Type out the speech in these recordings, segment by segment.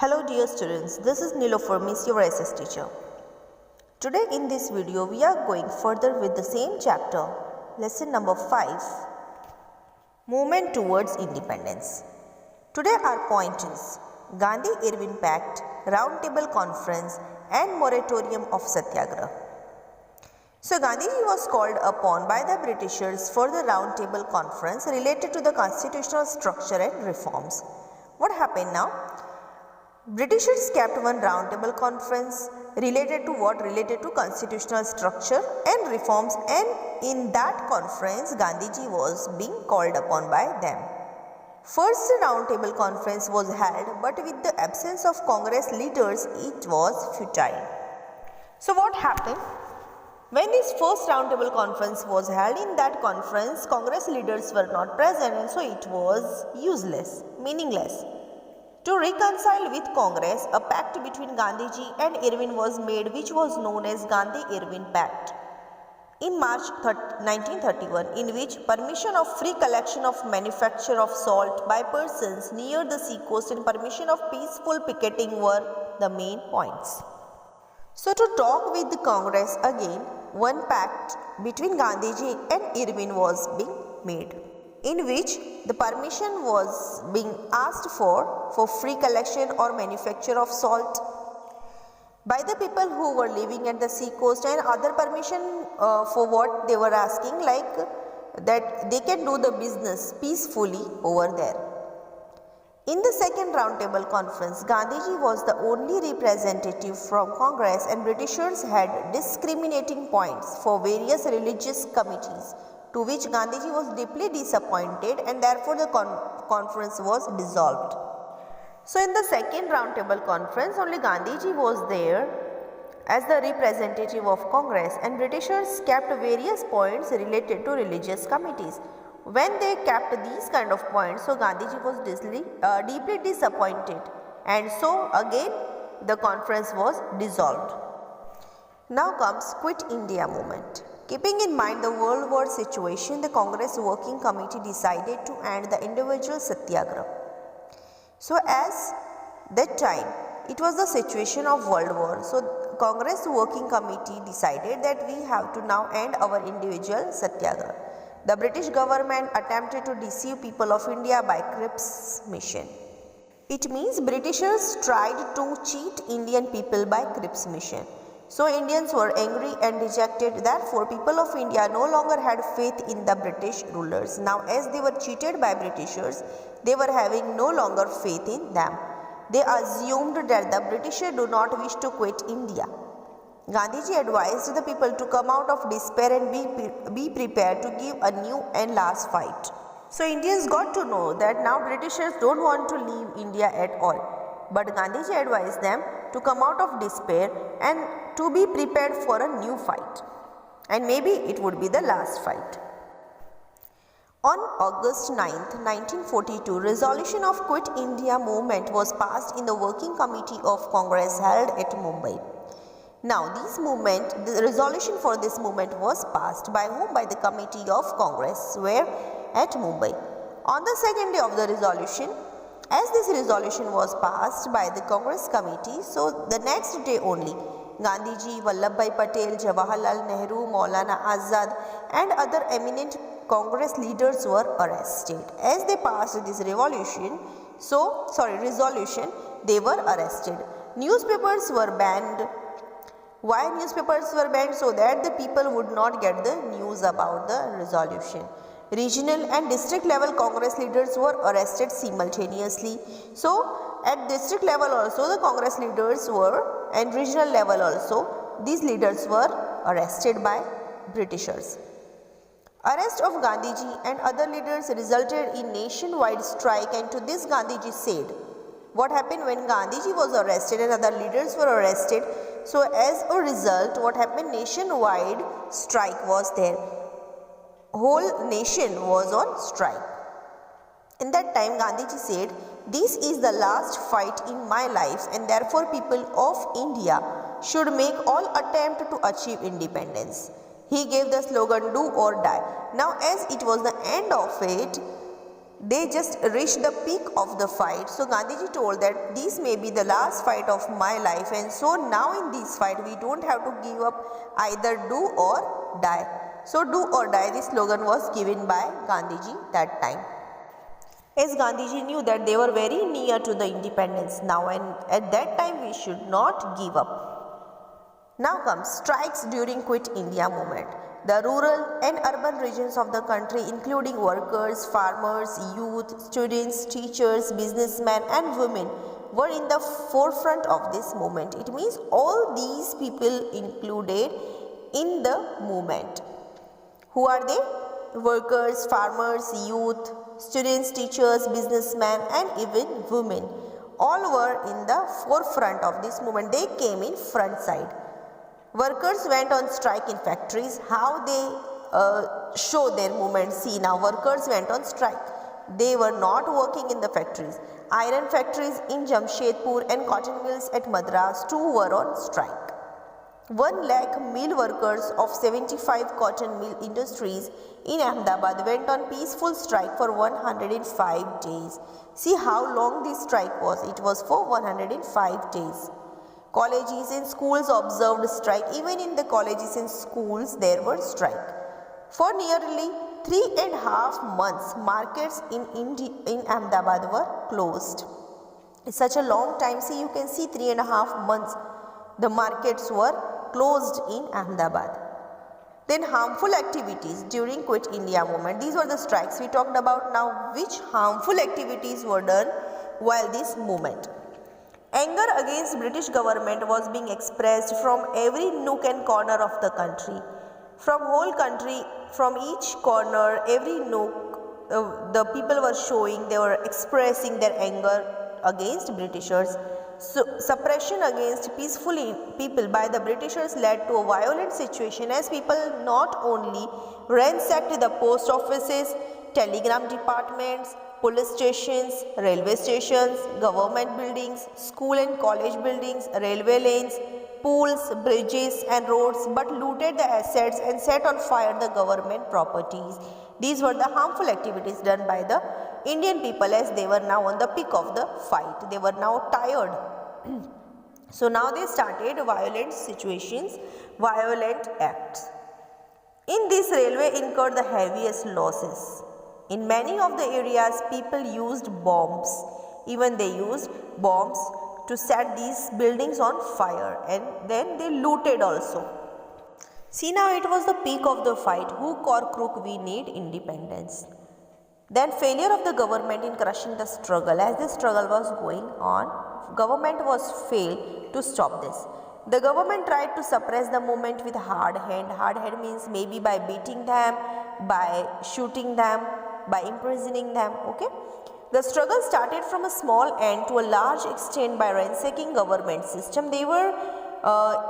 Hello dear students, this is Nilofer, Miss your SS teacher. Today in this video we are going further with the same chapter, lesson number 5, Movement Towards Independence. Today our point is Gandhi-Irvin Pact, Round Table Conference and Moratorium of Satyagraha. So Gandhiji was called upon by the Britishers for the Round Table Conference related to the constitutional structure and reforms. What happened now? Britishers kept one round table conference related to what? Related to constitutional structure and reforms, and in that conference Gandhiji was being called upon by them. First round table conference was held, but with the absence of Congress leaders it was futile. So what happened? When this first round table conference was held, in that conference Congress leaders were not present, and so it was useless, meaningless. To reconcile with Congress, a pact between Gandhiji and Irvin was made, which was known as Gandhi-Irvin Pact in March 1931, in which permission of free collection of manufacture of salt by persons near the sea coast and permission of peaceful picketing were the main points. So to talk with the Congress again, one pact between Gandhiji and Irvin was being made, in which the permission was being asked for free collection or manufacture of salt by the people who were living at the sea coast, and other permission for what they were asking, like that they can do the business peacefully over there. In the second round table conference, Gandhiji was the only representative from Congress, and Britishers had discriminating points for various religious committees, to which Gandhiji was deeply disappointed, and therefore the conference was dissolved. So in the second round table conference, only Gandhiji was there as the representative of Congress, and Britishers kept various points related to religious committees. When they kept these kind of points, so Gandhiji was deeply disappointed, and so again the conference was dissolved. Now comes Quit India movement. Keeping in mind the World War situation, the Congress Working Committee decided to end the individual satyagraha. So as that time it was the situation of World War, so Congress Working Committee decided that we have to now end our individual satyagraha. The British government attempted to deceive people of India by Cripps mission. It means Britishers tried to cheat Indian people by Cripps mission. So Indians were angry and dejected. Therefore, people of India no longer had faith in the British rulers. Now, as they were cheated by Britishers, they were having no longer faith in them. They assumed that the Britishers do not wish to quit India. Gandhiji advised the people to come out of despair and be prepared to give a new and last fight. So Indians got to know that now Britishers don't want to leave India at all. But Gandhiji advised them to come out of despair and to be prepared for a new fight. And maybe it would be the last fight. On August 9th, 1942, resolution of Quit India movement was passed in the Working Committee of Congress held at Mumbai. Now, the resolution for this movement was passed by whom? By the Committee of Congress, where? At Mumbai. On the second day of the resolution, as this resolution was passed by the Congress Committee, so the next day only, Gandhiji, Vallabhbhai Patel, Jawaharlal Nehru, Maulana Azad and other eminent Congress leaders were arrested. As they passed this resolution, they were arrested. Newspapers were banned. Why newspapers were banned? So that the people would not get the news about the resolution. Regional and district level Congress leaders were arrested simultaneously. So at district level also the Congress leaders were, and regional level also, these leaders were arrested by Britishers. Arrest of Gandhiji and other leaders resulted in nationwide strike, and to this Gandhiji said, what happened when Gandhiji was arrested and other leaders were arrested? So as a result, what happened? Nationwide strike was there. Whole nation was on strike. In that time Gandhiji said, this is the last fight in my life, and therefore people of India should make all attempt to achieve independence. He gave the slogan, do or die. Now as it was the end of it, They just reached the peak of the fight. So Gandhiji told that this may be the last fight of my life, and so now in this fight we don't have to give up, either do or die. So do or die, this slogan was given by Gandhiji that time. As Gandhiji knew that they were very near to the independence now, and at that time we should not give up. Now comes strikes during Quit India movement. The rural and urban regions of the country, including workers, farmers, youth, students, teachers, businessmen and women, were in the forefront of this movement. It means all these people included in the movement. Who are they? Workers, farmers, youth, students, teachers, businessmen and even women. All were in the forefront of this movement. They came in front side. Workers went on strike in factories. How they show their movement? See, now workers went on strike. They were not working in the factories. Iron factories in Jamshedpur and cotton mills at Madras too were on strike. 1 lakh mill workers of 75 cotton mill industries in Ahmedabad went on peaceful strike for 105 days. See how long this strike was. It was for 105 days. Colleges and schools observed strike. Even in the colleges and schools there were strike. For nearly 3.5 months, markets in Ahmedabad were closed. It's such a long time. See, you can see 3.5 months the markets were closed in Ahmedabad. Then harmful activities during Quit India movement. These were the strikes we talked about. Now, which harmful activities were done while this movement? Anger against British government was being expressed from every nook and corner of the country. From whole country, from each corner, every nook, the people were showing, they were expressing their anger against Britishers. So, suppression against peaceful people by the Britishers led to a violent situation, as people not only ransacked the post offices, telegram departments, police stations, railway stations, government buildings, school and college buildings, railway lanes, pools, bridges and roads, but looted the assets and set on fire the government properties. These were the harmful activities done by the Indian people, as they were now on the peak of the fight. They were now tired. So now they started violent situations, violent acts. In this, railway incurred the heaviest losses. In many of the areas, people used bombs. Even they used bombs to set these buildings on fire, and then they looted also. See, now it was the peak of the fight. Hook or crook, we need independence. Then failure of the government in crushing the struggle. As the struggle was going on, government was failed to stop this. The government tried to suppress the movement with hard hand. Hard hand means maybe by beating them, by shooting them, by imprisoning them. Okay. The struggle started from a small end to a large extent by ransacking government system. They were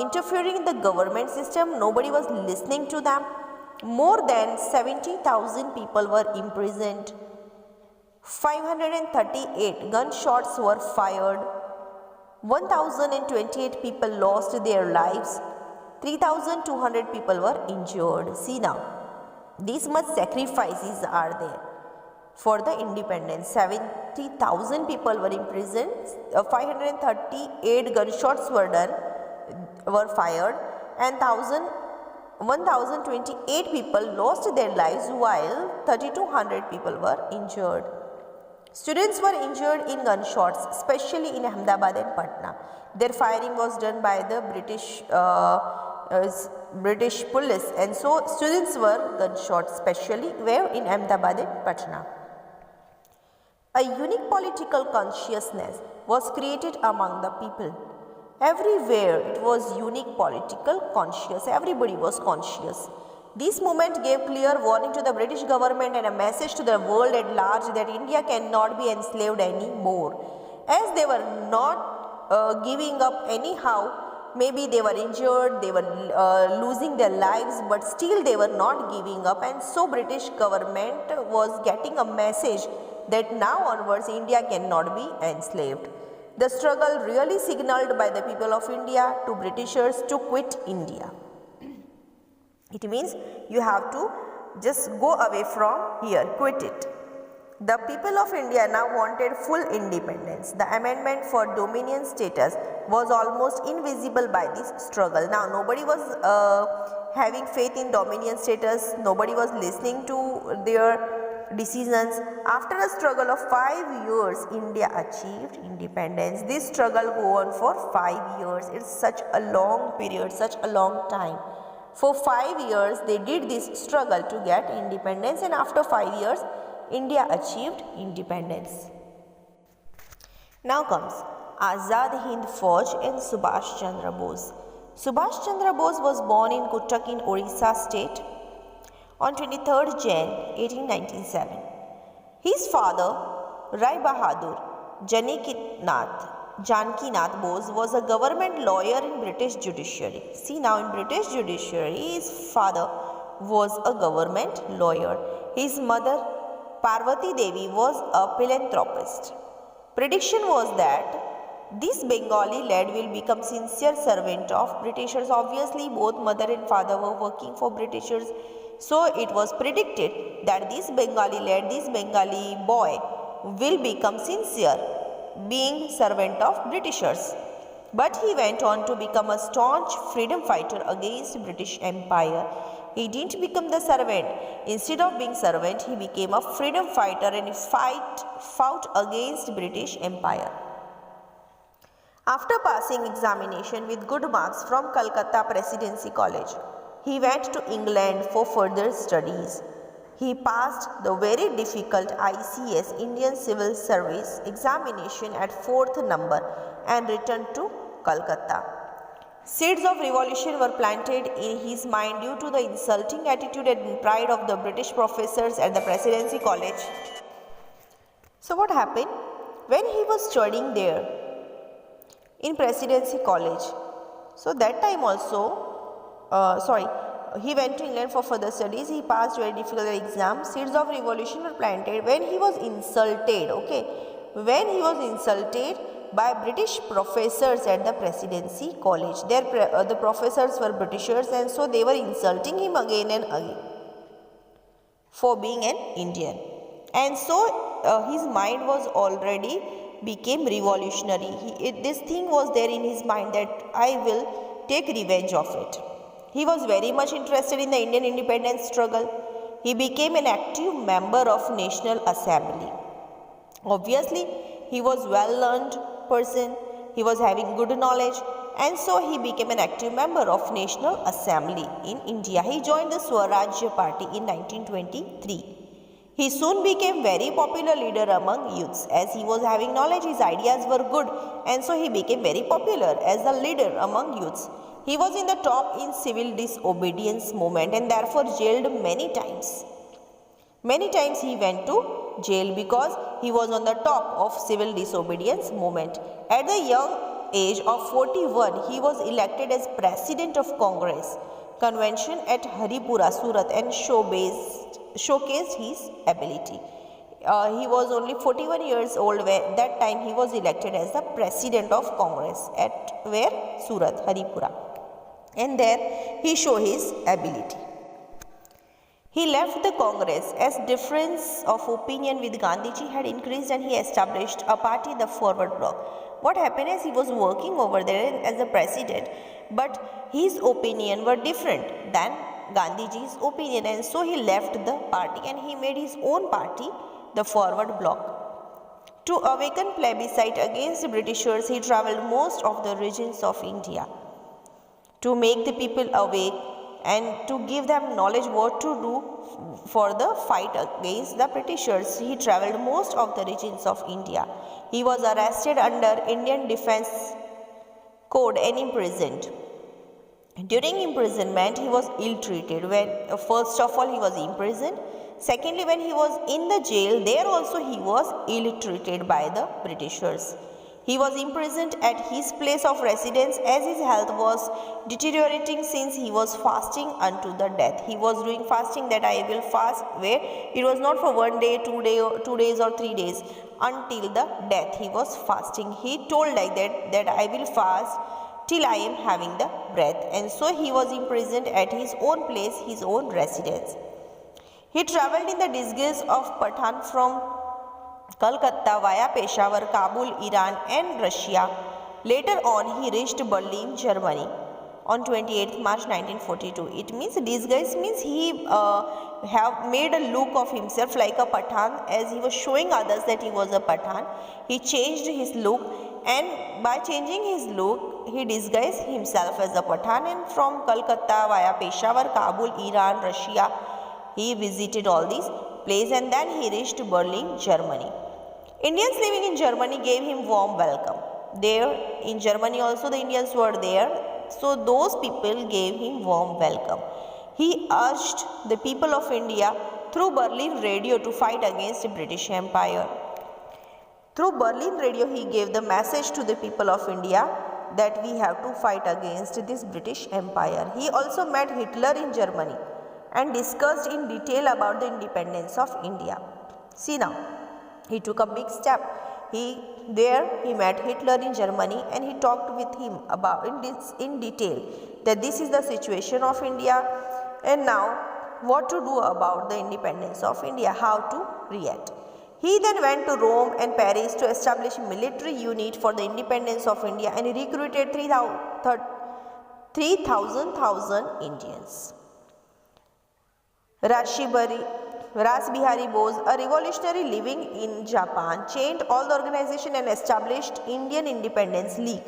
interfering in the government system. Nobody was listening to them. More than 70,000 people were imprisoned. 538 gunshots were fired. 1,028 people lost their lives. 3,200 people were injured. See now, these much sacrifices are there for the independence. 70,000 people were imprisoned. 538 gunshots were fired, and 1,028 people lost their lives, while 3,200 people were injured. Students were injured in gunshots, especially in Ahmedabad and Patna. Their firing was done by the British police, and so students were gunshot, especially where in Ahmedabad and Patna. A unique political consciousness was created among the people. Everywhere it was unique political conscious. Everybody was conscious. This movement gave clear warning to the British government and a message to the world at large that India cannot be enslaved anymore. As they were not giving up anyhow, maybe they were injured, they were losing their lives, but still they were not giving up, and so British government was getting a message that now onwards India cannot be enslaved. The struggle really signaled by the people of India to Britishers to quit India. It means you have to just go away from here, quit it. The people of India now wanted full independence. The amendment for dominion status was almost invisible by this struggle. Now, nobody was having faith in dominion status. Nobody was listening to their decisions. After a struggle of 5 years, India achieved independence. This struggle go on for 5 years. It's such a long period, such a long time. For 5 years, they did this struggle to get independence, and after 5 years, India achieved independence. Now comes Azad Hind Fauj and Subhash Chandra Bose. Subhash Chandra Bose was born in Cuttack in Orissa state on 23rd Jan 1897. His father, Rai Bahadur Janakinath Bose, was a government lawyer in British judiciary. See, now in British judiciary, his father was a government lawyer. His mother, Parvati Devi, was a philanthropist. Prediction was that this Bengali lad will become sincere servant of Britishers. Obviously, both mother and father were working for Britishers, so it was predicted that this Bengali lad, this Bengali boy, will become sincere, being servant of Britishers. But he went on to become a staunch freedom fighter against British Empire. He didn't become the servant. Instead of being servant, he became a freedom fighter and fought against British Empire. After passing examination with good marks from Calcutta Presidency College, he went to England for further studies. He passed the very difficult ICS Indian Civil Service examination at 4th number and returned to Calcutta. Seeds of revolution were planted in his mind due to the insulting attitude and pride of the British professors at the Presidency College. So what happened? When he was studying there in Presidency College, so that time also, he went to England for further studies. He passed very difficult exam. Seeds of revolution were planted when he was insulted, when he was insulted by British professors at the Presidency College. The professors were Britishers, and so they were insulting him again and again for being an Indian. And so his mind was already became revolutionary. This thing was there in his mind that I will take revenge of it. He was very much interested in the Indian independence struggle. He became an active member of National Assembly. Obviously, he was well-learned person. He was having good knowledge, and so he became an active member of National Assembly in India. He joined the Swarajya Party in 1923. He soon became very popular leader among youths. As he was having knowledge, his ideas were good, and so he became very popular as a leader among youths. He was in the top in civil disobedience movement and therefore jailed many times. Many times he went to jail because he was on the top of civil disobedience movement. At the young age of 41, he was elected as President of Congress Convention at Haripura, Surat, and showcased his ability. He was only 41 years old when that time he was elected as the President of Congress at where? Surat, Haripura. And there he showed his ability. He left the Congress as difference of opinion with Gandhiji had increased, and he established a party, the Forward Bloc. What happened is he was working over there as a president, but his opinion were different than Gandhiji's opinion, and so he left the party and he made his own party, the Forward Bloc. To awaken plebiscite against the Britishers, he travelled most of the regions of India. To make the people awake and to give them knowledge what to do for the fight against the Britishers, he travelled most of the regions of India. He was arrested under Indian Defence Code and imprisoned. During imprisonment, he was ill-treated. First of all, he was imprisoned. Secondly, when he was in the jail, there also he was ill-treated by the Britishers. He was imprisoned at his place of residence as his health was deteriorating since he was fasting unto the death. He was doing fasting, that I will fast where it was not for 1 day, 2 days or 3 days. Until the death he was fasting. He told like that I will fast till I am having the breath. And so he was imprisoned at his own place, his own residence. He travelled in the disguise of Pathan from Calcutta via Peshawar, Kabul, Iran and Russia. Later on, he reached Berlin, Germany on 28th March 1942. It means disguise means he have made a look of himself like a Pathan, as he was showing others that he was a Pathan. He changed his look, and by changing his look, he disguised himself as a Pathan, and from Calcutta via Peshawar, Kabul, Iran, Russia, he visited all these places, and then he reached Berlin, Germany. Indians living in Germany gave him warm welcome. There in Germany also the Indians were there, so those people gave him warm welcome. He urged the people of India through Berlin radio to fight against the British Empire. Through Berlin radio he gave the message to the people of India that we have to fight against this British Empire. He also met Hitler in Germany and discussed in detail about the independence of India. See now, he took a big step. He met Hitler in Germany and he talked with him about in detail that this is the situation of India and now what to do about the independence of India, how to react. He then went to Rome and Paris to establish a military unit for the independence of India and he recruited 3,000 Indians. Ras Bihari Bose, a revolutionary living in Japan, changed all the organization and established Indian Independence League.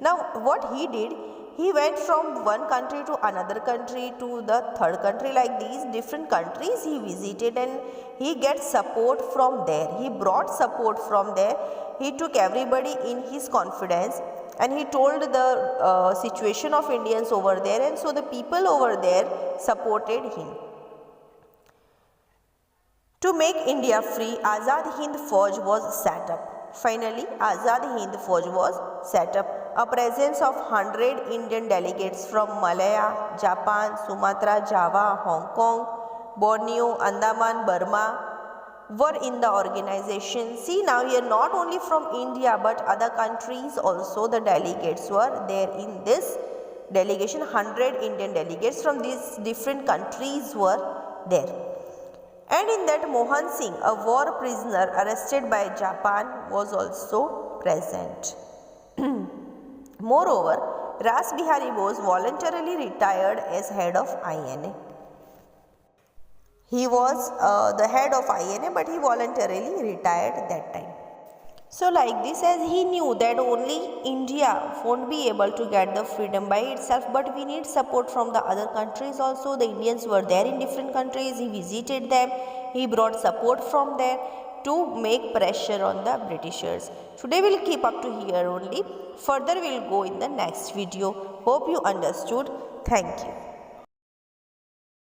Now what he did, he went from one country to another country to the third country, like these different countries he visited and he gets support from there. He brought support from there. He took everybody in his confidence and he told the situation of Indians over there, and so the people over there supported him. To make India free, Azad Hind Fauj was set up. Finally, Azad Hind Fauj was set up. A presence of 100 Indian delegates from Malaya, Japan, Sumatra, Java, Hong Kong, Borneo, Andaman, Burma were in the organization. See now here, not only from India but other countries also the delegates were there in this delegation. 100 Indian delegates from these different countries were there. And in that Mohan Singh, a war prisoner arrested by Japan, was also present. Moreover, Ras Bihari Bose voluntarily retired as head of INA. He was the head of INA, but he voluntarily retired at that time. So like this, as he knew that only India won't be able to get the freedom by itself, but we need support from the other countries also. The Indians were there in different countries, he visited them, he brought support from there to make pressure on the Britishers. Today we will keep up to here only. Further we will go in the next video. Hope you understood. Thank you.